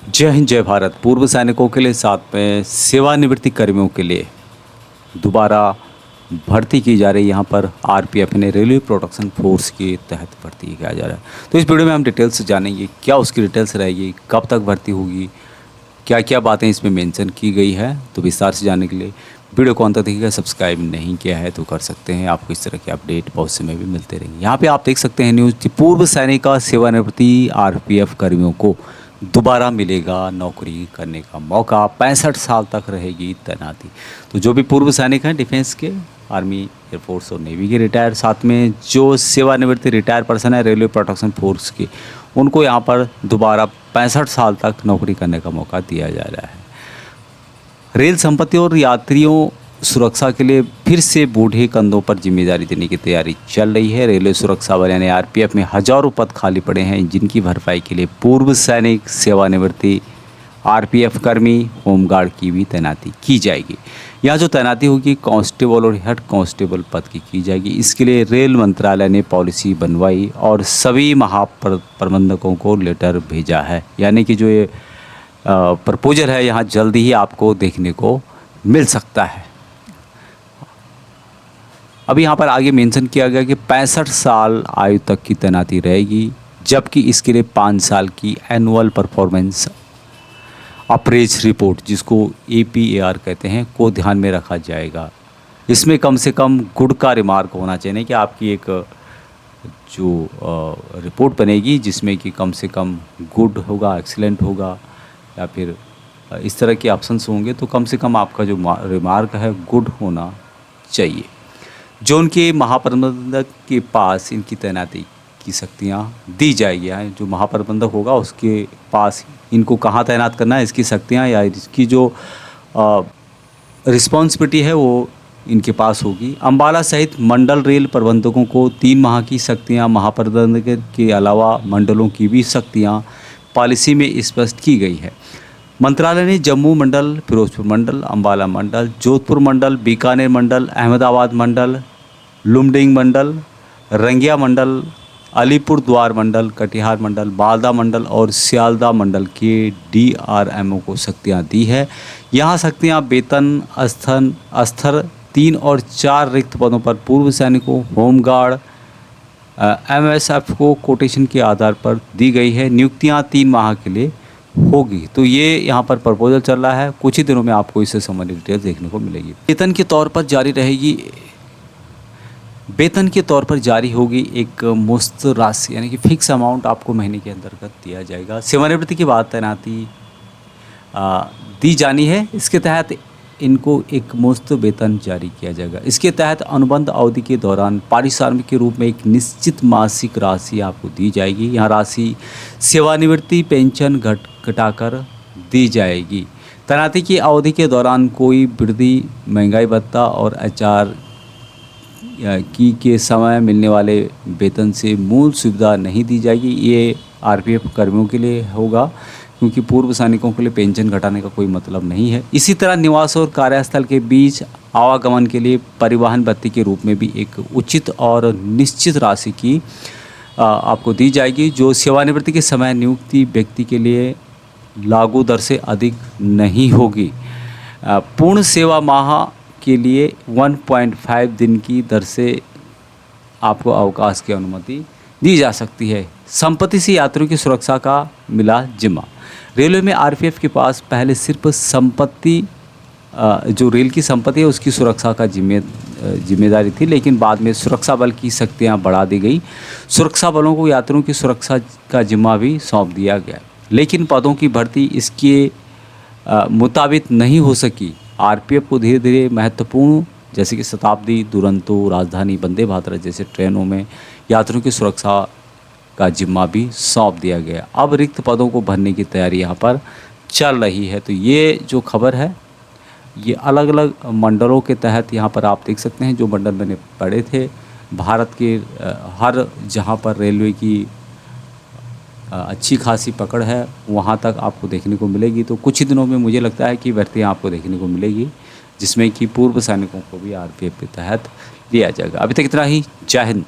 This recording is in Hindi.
जय हिंद जय भारत। पूर्व सैनिकों के लिए साथ में सेवानिवृत्ति कर्मियों के लिए दोबारा भर्ती की जा रही है। यहाँ पर आरपीएफ ने रेलवे प्रोटेक्शन फोर्स के तहत भर्ती किया जा रहा है। तो इस वीडियो में हम डिटेल्स जानेंगे क्या उसकी डिटेल्स रहेगी, कब तक भर्ती होगी, क्या क्या बातें इसमें मेंशन की गई है। तो विस्तार से जानने के लिए वीडियो को अंत तक देखिएगा। सब्सक्राइब नहीं किया है तो कर सकते हैं, आपको इस तरह के अपडेट बहुत समय भी मिलते रहेंगे। यहाँ पे आप देख सकते हैं न्यूज़, पूर्व सैनिक का सेवानिवृत्ति आरपीएफ कर्मियों को दोबारा मिलेगा नौकरी करने का मौका, 65 साल तक रहेगी तैनाती। तो जो भी पूर्व सैनिक हैं डिफेंस के, आर्मी, एयरफोर्स और नेवी के रिटायर, साथ में जो सेवानिवृत्ति रिटायर पर्सन है रेलवे प्रोटेक्शन फोर्स के, उनको यहाँ पर दोबारा 65 साल तक नौकरी करने का मौका दिया जा रहा है। रेल संपत्ति और यात्रियों सुरक्षा के लिए फिर से बूढ़े कंधों पर जिम्मेदारी देने की तैयारी चल रही है। रेलवे सुरक्षा बल यानी आरपीएफ में हजारों पद खाली पड़े हैं, जिनकी भरपाई के लिए पूर्व सैनिक, सेवानिवृत्ति आरपीएफ कर्मी, होमगार्ड की भी तैनाती की जाएगी। यहाँ जो तैनाती होगी कांस्टेबल और हेड कांस्टेबल पद की जाएगी। इसके लिए रेल मंत्रालय ने पॉलिसी बनवाई और सभी महाप्रबंधकों को लेटर भेजा है। यानी कि जो ये प्रपोजल है यहाँ जल्दी ही आपको देखने को मिल सकता है। अभी यहाँ पर आगे मेंशन किया गया कि 65 साल आयु तक की तैनाती रहेगी, जबकि इसके लिए 5 साल की एनुअल परफॉर्मेंस अप्रेज रिपोर्ट, जिसको APAR कहते हैं, को ध्यान में रखा जाएगा। इसमें कम से कम गुड का रिमार्क होना चाहिए, नहीं कि आपकी एक जो रिपोर्ट बनेगी जिसमें कि कम से कम गुड होगा, एक्सीलेंट होगा, या फिर इस तरह के ऑप्शंस होंगे। तो कम से कम आपका जो रिमार्क है गुड होना चाहिए। जो उनके महाप्रबंधक के पास इनकी तैनाती की शक्तियाँ दी जाएगी, जो महाप्रबंधक होगा उसके पास इनको कहाँ तैनात करना है, इसकी शक्तियाँ या इसकी जो रिस्पॉन्सिबिलिटी है वो इनके पास होगी। अंबाला सहित मंडल रेल प्रबंधकों को 3 माह की शक्तियाँ, महाप्रबंधक के अलावा मंडलों की भी शक्तियाँ पॉलिसी में स्पष्ट की गई है। मंत्रालय ने जम्मू मंडल, फिरोजपुर मंडल, अंबाला मंडल, जोधपुर मंडल, बीकानेर मंडल, अहमदाबाद मंडल, लुमडिंग मंडल, रंगिया मंडल, अलीपुर द्वार मंडल, कटिहार मंडल, बालदा मंडल और सियालदा मंडल के DRMO को शक्तियां दी है। यहाँ शक्तियां वेतन स्तर 3 और 4 रिक्त पदों पर पूर्व सैनिकों, होमगार्ड, MSF को कोटेशन के आधार पर दी गई है। नियुक्तियां 3 माह के लिए होगी। तो ये यहाँ पर प्रपोजल चल रहा है, कुछ ही दिनों में आपको इससे संबंधित डिटेल देखने को मिलेगी। वेतन के तौर पर जारी होगी एक मुश्त राशि, यानी कि फिक्स अमाउंट आपको महीने के अंतर्गत दिया जाएगा। सेवानिवृत्ति के बाद तैनाती दी जानी है। इसके तहत इनको एक मुश्त वेतन जारी किया जाएगा। इसके तहत अनुबंध अवधि के दौरान पारिश्रमिक के रूप में एक निश्चित मासिक राशि आपको दी जाएगी। यह राशि सेवानिवृत्ति पेंशन घटाकर दी जाएगी। तैनाती की अवधि के दौरान कोई वृद्धि, महंगाई भत्ता और HR के समय मिलने वाले वेतन से मूल सुविधा नहीं दी जाएगी। ये आरपीएफ कर्मियों के लिए होगा, क्योंकि पूर्व सैनिकों के लिए पेंशन घटाने का कोई मतलब नहीं है। इसी तरह निवास और कार्यस्थल के बीच आवागमन के लिए परिवहन भत्ते के रूप में भी एक उचित और निश्चित राशि की आपको दी जाएगी, जो सेवानिवृत्ति के समय नियुक्ति व्यक्ति के लिए लागू दर से अधिक नहीं होगी। पूर्ण सेवा माह के लिए 1.5 दिन की दर से आपको अवकाश की अनुमति दी जा सकती है। संपत्ति से यात्रियों की सुरक्षा का मिला जिम्मा। रेलवे में आरपीएफ के पास पहले सिर्फ संपत्ति, जो रेल की संपत्ति है उसकी सुरक्षा का जिम्मेदारी थी, लेकिन बाद में सुरक्षा बल की शक्तियां बढ़ा दी गई। सुरक्षा बलों को यात्रियों की सुरक्षा का जिम्मा भी सौंप दिया गया, लेकिन पदों की भर्ती इसके मुताबिक नहीं हो सकी। आरपीएफ को धीरे धीरे महत्वपूर्ण, जैसे कि शताब्दी, दुरंतो, राजधानी, वंदे भारत जैसे ट्रेनों में यात्रियों की सुरक्षा का जिम्मा भी सौंप दिया गया। अब रिक्त पदों को भरने की तैयारी यहाँ पर चल रही है। तो ये जो खबर है ये अलग अलग मंडलों के तहत यहाँ पर आप देख सकते हैं। जो मंडल मैंने पढ़े थे, भारत के हर जहाँ पर रेलवे की अच्छी खासी पकड़ है वहाँ तक आपको देखने को मिलेगी। तो कुछ ही दिनों में मुझे लगता है कि भर्तियाँ आपको देखने को मिलेगी, जिसमें कि पूर्व सैनिकों को भी आरपीएफ के तहत लिया जाएगा। अभी तक इतना ही। जय हिंद।